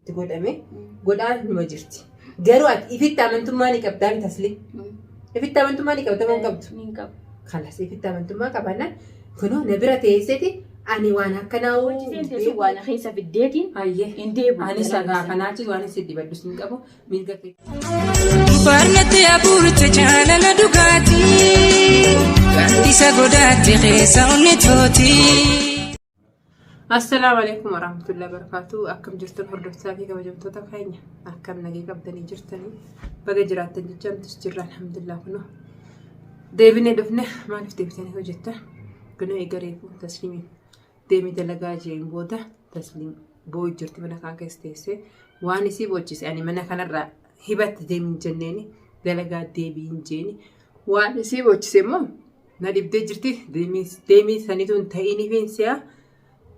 تقولامي قولان نمجرتي جروات إفتا من تماني كبدان تسلي إفتا من تماني كبدان من قبض خلاص إفتا من تماني كبدان كنو نبرة تيسيتي أني وانا كناو وانا خيسة في الديتين أيه انديبو أنا ساقا كناتي وانا سيدي بدوس نقابو من قبل بارنتي أبور تجانا ندوغاتي كانتي ساقوداتي خيسة ونتفوتي. السلام عليكم ورحمة الله وبركاته. أكم جرتن هردوسا في كبجمتو تفاينة أكم نجي قبضني جرتني بقى جرات تنجم تسجر الحمد لله كنو ديبني دفنه ما نفتي بتاني وجدته كنو يقريبو تسليمي ديمي دلقا جين بوده تسليم بو جرتي منا كان كيستيسي واني سي بوجيس يعني منا كان الرا هبت ديمي جنيني دلقا ديبين جيني واني سي بوجيسي مو نادي بدي جرتي ديمي ثانيتون تايني فين سيا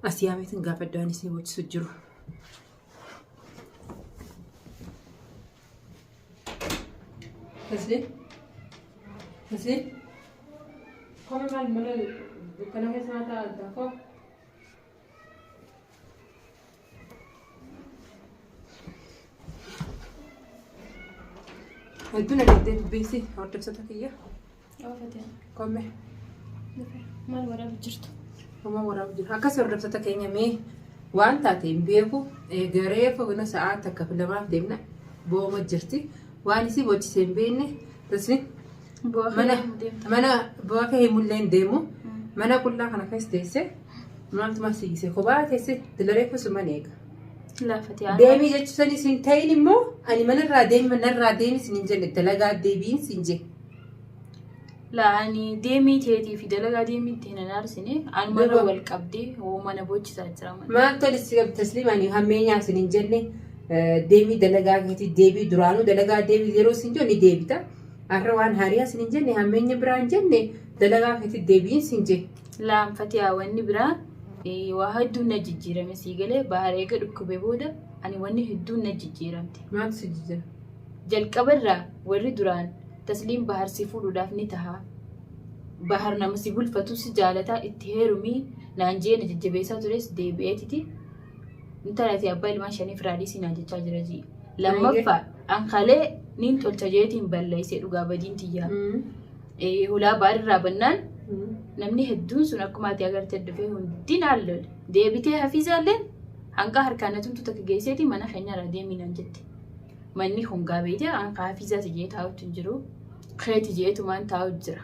أسيامي تنقافل دواني سيبوش سجرو تسلي كم مال مال دكانه هي سمعتها دكتور هدونا بديت بيسي هرتب ستكية فتيان كم مال ورا بجرتو وما ورا وجه هكسر ربطة كينيا مي وانت تيمبيكو غريفو ونا ساعات كفل ما ديمنا بو مجرتي واني سي بوتش سيمبيني تسني منا بوكه مولين ديمو منا كلها كنا كاستيسه مالت ما سيسه خبات هسه دلريكو سمانيك لا فتيان ديمي جتسني سنتين مو اني من الراديم سننجل تلقى ديبين سنجي لا يعني ديمي تيتي في دلقا ديمي تهنا نارسيني عن مرة والقبدي هو ما نبوش ساترامن ما تلسي تسليم يعني همين سننجل ديمي دلقا كتي ديبي درانو دلقا ديبي زيرو سنجو ني ديبي تا أروان هاريا سننجل همين بران جنة دلقا كتي ديبين سنجي لا فتيا واني برا وهدو نججيرا مسيقلي باريك ركبي بودا أني واني هدو نججيرامتي ما تسجل جل قبرا وري دران تسليم بحر سيفور ودافني تها بحر نمسي بلفتو سجالتا اتهيرمي نانجين ججبيسا تريس دي بيتي انت راتي أبايل ما شاني فرادي سيناجي تاجرزي لما فا أنخالي نين تولتجيتين بلليسي رقابة دين تيا هلا بار رابنان نمني هدون سنكماتي أغر تدفه هندين علل دي بيتي حفيزة لين هنكا هركانتون تتكجيسيتي منا خينا رادي مينانجتي manni hongaa beete an kaafiza tijee taa'utti jiru kreeti jeetu man taa'u jira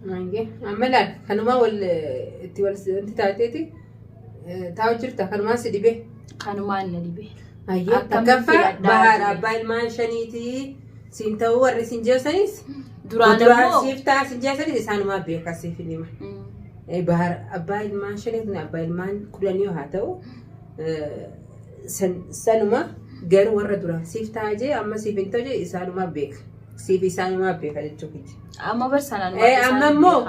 mange amalan kanuma wal itti wal inti taateeti taa'u jirta kanuma si dibe kanuma na dibe ayya takaffa bahara abbaan man shaniiti sin ta'u warri sin jeesanis duraan sifta sin jeesanis isaanuma beeka sifilima bahar abbaan man shaniiti abbaan man kudaniyo haa ta'u sanuma gar warra duraan siif taa'ee amma siif hin ta'u isaanuma beeka siif isaanuma beeka jechuudha. Amma barsanaan amma immoo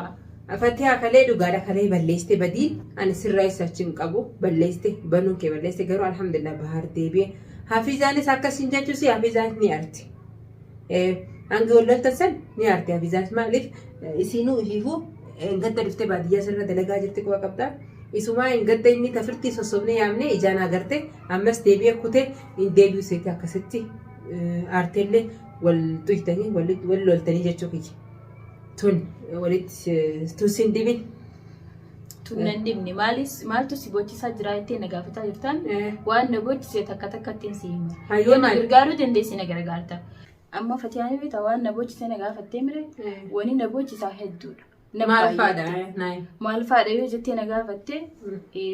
afattee akalee dhugaadha kalee balleessite badiin ani sirraa isaachi hin qabu balleessite banuun kee balleessite garuu alhamdulillah bahar deebi'e hafizaanis akkasiin jechuusi hafizaan ni arti. Hanga walloltan san ni arti hafizaan maaliif isinuu ifiifuu gadda dhuftee baadiyyaa sirra dalagaa jirti quba qabdaa. Isuma gadda inni tafirtii sossobnee yaamne ijaan agarte ammas deebi'ee kutee hin deebi'u seeti akkasitti aarteellee wal tuytanii wal loltanii jechuu kiyya. Tun walitti tuusin dibin. Tunan dibni maaltu si bochisaa jira jettee na gaafataa jirtan waan na bochisee takka ittiin si hima. Yoo na gargaaruu dandeessi na gargaarta. Amma Fatiyaan beektaa waan na bochisee na gaafattee mire wani na bochisaa hedduudha. Maal faadha yoo jettee na gaafatte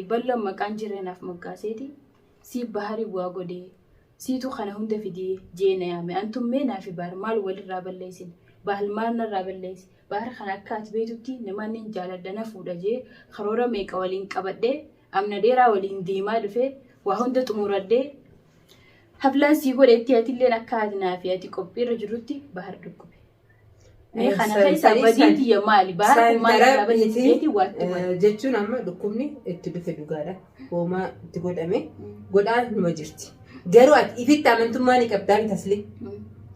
bal'oon maqaan jireenaaf moggaaseeti si bahari bu'aa godhee siitu kana hunda fidee jeena yaame antummee naafi baar maal walirraa balleessin bahal maal narraa balleessi bahar kana akka ati beetutti namoonni jaaladha na fuudha jee karoora meeqa waliin qabadhee amna dheeraa waliin deemaa dhufee waa hunda xumuradhee haflaan sii godhetti atilleen akka ati naafi ati qophiirra jirutti bahar dhukkube. Kana keessa badiiti yaa maali bahar maal irraa balleessiteeti waatti jechuun amma dhukkubni itti dhufe dhugaadha hoomaa itti godhame godhaan numa jirti garuu ati ifitti amantummaa ni qabdaa ni tasli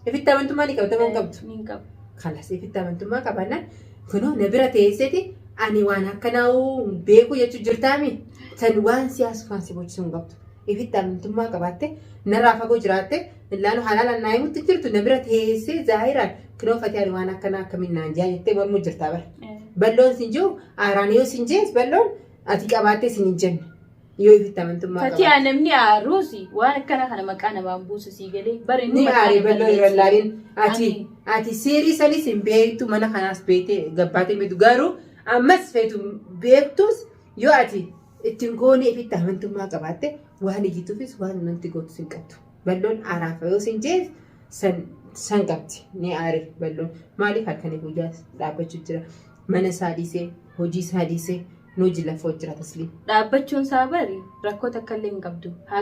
ifitti amantummaa ni qabda man qabdu ni qabu kalas ifitti amantummaa qabannaan kunoo na bira teesseeti ani waan akkanaa'uu beeku jechuu jirtaami san waan siyaasa waan si bochisuun qabdu ifitti amantummaa qabaatte narraa fagoo jiraatte illaan halaala naa himutti jirtu na bira teessee zaahiraan kinoo fatiyaan waan akkanaa akkamiin naan jaa jettee mormuu jirtaa bara. Balloon sin jiru aaraan yoo sin jees balloon ati qabaattee sin hin jenne. Yoo ifitti amantummaa qabaatte. Fatiyaan namni aaruusi waan akkana kana maqaa namaan buusu sii galee bari inni maqaa balloon irra laalin ati seerii sanis hin beektu mana kanaas beektee gabbaatee beektu garuu ammas feetu beektus yoo ati ittiin goonee ifitti amantummaa qabaatte waan ijjituufis waan namti gootu sin qabdu. Balloon aaraafa yoo sin jees san qabdi ni aare balloon maaliif halkanii guyyaa dhaabbachuu jira mana isaa dhiisee hojii isaa dhiisee nuuji lafoo jira tasliim. Dhaabbachuun isaa bari rakkoota akka illee hin qabdu haa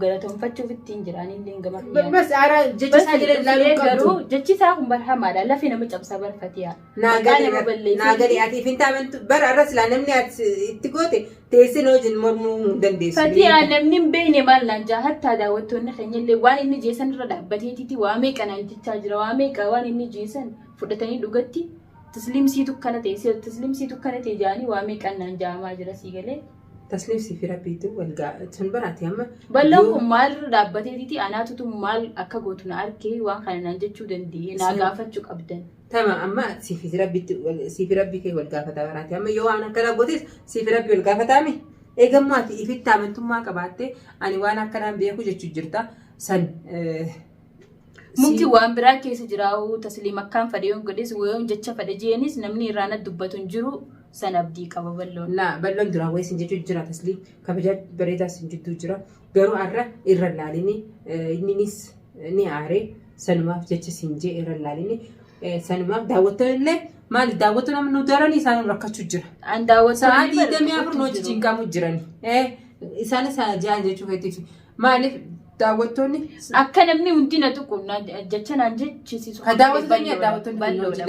galatoomfachuuf ittiin jiranii illee hin gammadu. Bas aaraa jecha isaa jala ilaaluu qabdu. Garuu jechi isaa kun barhamaadha lafee nama cabsaa barfatiyaa. Naagalee ati ifinta amantu bara arra silaa namni ati itti goote teessee hojiin mormuu hin dandeessu. Fatiyaa namni hin beekne maal naan jaa hattaa daawwattoonni keenya illee waan inni jeesan irra dhaabbateetiti waa meeqa naan jechaa jira waa meeqa waan inni jeesan fudhatanii dhugatti. Tasliimsiitu kana ta'e jaanii waa meeqan naan jaamaa jira sii galee. Tasliimsii fi rabbiitu walgaa sun baraate amma. Balloon kun maal dhaabbateetiti anaatutu maal akka gootu na arkee waan kana naan jechuu dandeenye naa gaafachuu qabdan. Tama amma siifi rabbii kee wal gaafata baraate amma yoo waan akkana gootes siifi rabbii wal gaafataame eegammoo ati ifitti amantummaa qabaatte ani waan akkanaan beeku jechuu jirta san. Mukti waan biraa keessa jiraatu tasliim akkaan fadhiyoon godhes wayoon jecha fadhe jeenis namni irraan dubbatu hin jiru san abdii qaba balloon. Balloon duraa wayii sin jechuu jira tasliim kabajaa bareedaa sin jidduu jira garuu har'a irra laalini inninis ni aaree sanumaaf jecha sin jee irra laalini sanumaaf daawwattoon illee maali daawwattoon amma nu daranii isaan rakkachuu jira. An daawwattoon sa'aatii 24 noo jijjiinqamu jirani isaanis jaan jechuu feetiif maaliif daawwattoonni akka namni hundi na tuqu jecha naan jechisiisu. Ka daawwattoonni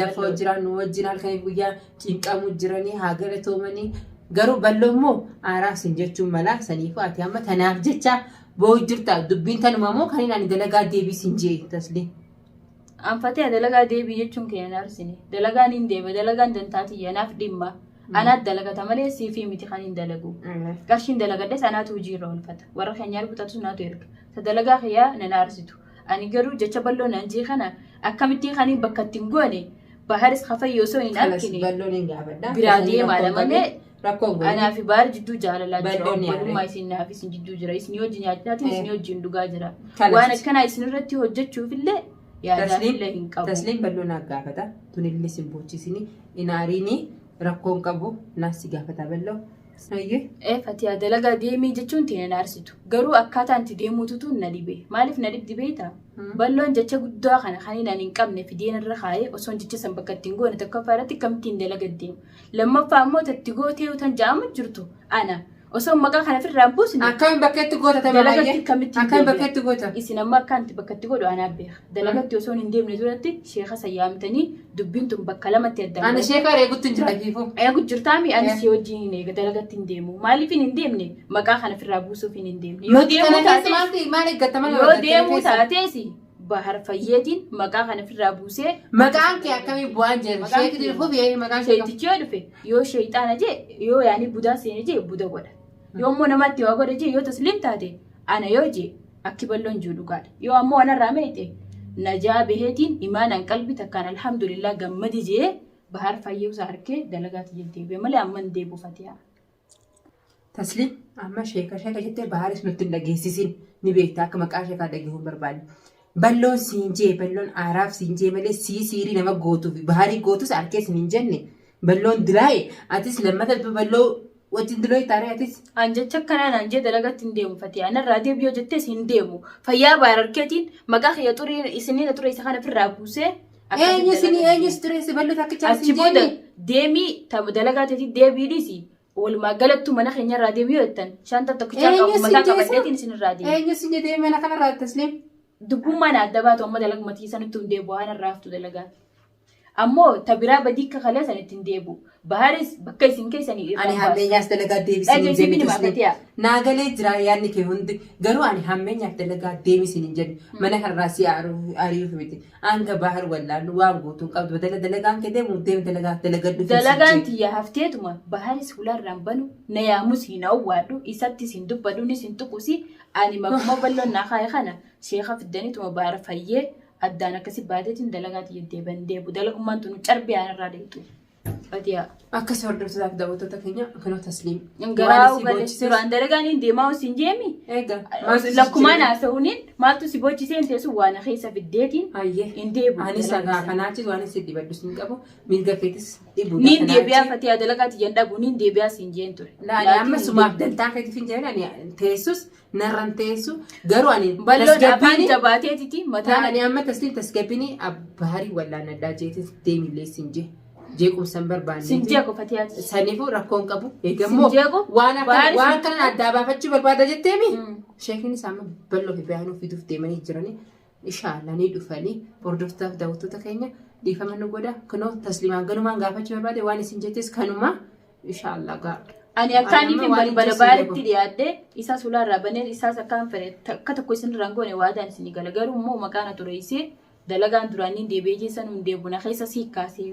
lafa jiran wajjin halkanii guyyaa cinqamu jiranii haa galatoomanii garuu balloon immoo aaraaf sin jechuun mala saniifuu ati amma tanaaf jecha boo'u jirta dubbiin tanuma immoo kan inni dalagaa deebii sin jee tasliim. Anfatee dalagaa deebii jechuun keenya arsine dalagaan hin deema dalagaan dantaati yanaaf dhimma. Anaat dalagata malee siifi miti kan hin dalagu. Qarshiin dalagadde sanaatu hojiirra oolfata. Warra keenyaa bitatu naatu erga. Dalagaa kiyyaa nan aarsitu. Ani garuu jecha balloon nan jee kana akkamitti kan bakka ittiin goone baharis kafayyoo osoo hin argine. Balloon hin gaafadha. Biraa deemaadha malee. Rakkoon goone. Anaa fi baar jidduu jaalalaa jira. Walummaa isin naaf isin jidduu jira. Isin hojii nyaataatiin isin hojiin dhugaa jira. Waan akkanaa isin irratti hojjechuuf illee yaadaan illee hin qabu. Tasliim balloon haa gaafata. Tunillee sin boochisini inaariini. Rakkoon qabu naasi gaafata balloo. Fatiyaa dalagaa deemii jechuun tiin na aarsitu. Garuu akkaataan itti deemuutu na dhibe. Maaliif na dhibdi beektaa? Balloon jecha guddaa kana kan hin qabne fideen irra kaayee osoo jecha san bakka ittiin goone tokkoffaa irratti akkamittiin dalagaa deemu. Lammaffaa immoo tatti gootee yoo tan ja'amu jirtu ana. Osoo maqaa kana firraa buusne. Akkamiin bakka itti goota tabaayee? Akkamiin bakka itti goota? Isin amma akkanti bakka itti godhu anaaf beeka. Dalagatti osoo hin deemne duratti sheeka sayyaamtanii dubbiin tun bakka lamatti adda. Ani sheeka eeguutti hin jiraafiifuu. Eeguutti jirtaami ani si wajjin hin eega dalagatti hin deemu. Maaliif hin deemne maqaa kana firraa buusuuf hin deemne. Yoo deemuu taateesi bahar fayyeetiin maqaa kana firraa buusee. Maqaan kee akkamii bu'aan jedhu sheekni dhufuuf maqaan kee. Sheetichi yoo dhufe yoo sheexaana jee yoo yaani budaa seene jee buda godha. Yoommoo namatti waa godha jee yoo tasliim taate ana yoo jee akki balloon jiru dhugaadha. Yoo ammoo anarraa meete najaa baheetiin imaanaan qalbii takkaan alhamdulillah gammadi jee bahar fayyuusaa harkee dalagaatti jildeebee malee amma hin deebi'u Fatiyaa. Tasliim amma sheeka jettee baharis nutti hin dhageessisin ni beektaa akka maqaa sheekaa dhageessuun barbaadu. Balloon siinjee balloon aaraaf siinjee malee siirii nama gootuuf baharii gootus harkees hin jenne balloon diraa'e atis lammata balloo. Wajjin diloo itaaree atis. An jecha akkanaan an jee dalagatti hin deemu Fatiyaa. Anarraa deebi'oo jettees hin deemu. Fayyaa baararkeetiin maqaa kiyya xurii isiniin ture isa kana firraa buusee. Eenyus ture si bal'oo takkicha achi booda deemii dalagaa teetii deebiidhisi. Walumaa galattuu mana keenyarraa deebi'oo jettan. Shanta tokkichaa qabu mataa qabaddeetiin isinirraa deemu. Eenyus hin jedhee mana kanarraa tasliim. Dubbummaan adda baatu amma dalagmatii sanitti hin deebi'u anarraa haftu dalagaa. ammoo tabiraa badii akka kalee sanitti hin deebu baharis bakka isin keessanii ani hammeenyaas dalagaa deebisanii jedhu naagalee jira yaadni kee hundi garuu ani hammeenyaaf dalagaa deebisanii jedhu mana har'aa si ariif miti hanga bahar wallaan waan guutuu qabdu dalagaan kee deemu deemu dalagaan tiyya hafteetuma baharis fularraan banu na yaamus hin awwaadhu isattis hin dubbaduunis hin tuqusi ani makuma balloon naa kaa'e kana sheeka fiddaniituma bahar fayyee addaan akkasi baateetiin dalagaati jettee bandeebu dalagummaan tunu carbee aanarraa deemtu. Fatiyaa. Akkasii hordoftotaaf daawwattoota keenya kanoo tasliim. Garaa ugalee duraan dalagaan hin deemaa osin jeemi. Lakkumaan haasa'uuniin maaltu si boochiseen teessu waan keessa fiddeetiin hin deebu. Ani sagaa kanaachis waan isin dibaddu sin qabu mirga keetis dhibu. Niin deebi'aa Fatiyaa dalagaati jedhabu niin deebi'aa sin jeen ture. Laani amma sumaaf dantaa keetiif hin jedhan ani teessus narran teessu garuu ani balloon afaan jabaateetiti mataan ani amma tasliim tasgabbini abbaharii wallaan addaa jeetis deemillee sin jee. Jeequmsan barbaanne. Sinjeequ Fatiyaati. Saniifuu rakkoon qabu. Eegammoo waan kana addaa baafachuu barbaada jetteemi. Sheekni isaa amma bal'oo fi bayanuu fiduuf deemanii jiranii ishaalanii dhufanii hordoftotaaf daawwattoota keenya dhiifama nu godha. Kunoo tasliimaan galumaan gaafachuu barbaade waan isin jettis kanuma ishaallah gaa. Ani akkaanii fi balbala baaritti dhiyaadde isaa sulaarraa baneen isaas akkaan fedhe akka tokko isin rangoone waadaan isin gala garuu immoo maqaan ture isee dalagaan duraaniin deebi'ee jeessan hin deebuna keessa sii kaasee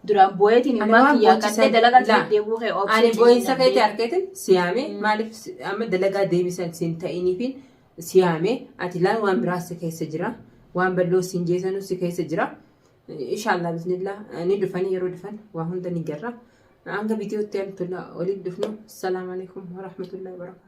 duraan booyetiin immoo kiyyaa kanneen dalagaa deebuu kee oobsee. Ani booyinsa keetii harkeetiin siyaamee maaliif amma dalagaa deebisan siin ta'iniifin siyaamee ati laan waan biraas si keessa jira waan bal'oo siin jeessanus si keessa jira. Inshaallah bismillah ni dhufanii yeroo dhufan waa hunda ni garra. Hanga viidiyootti waliin dhufnu. Assalaamu alaikum wa rahmatullahi wa barakatuh.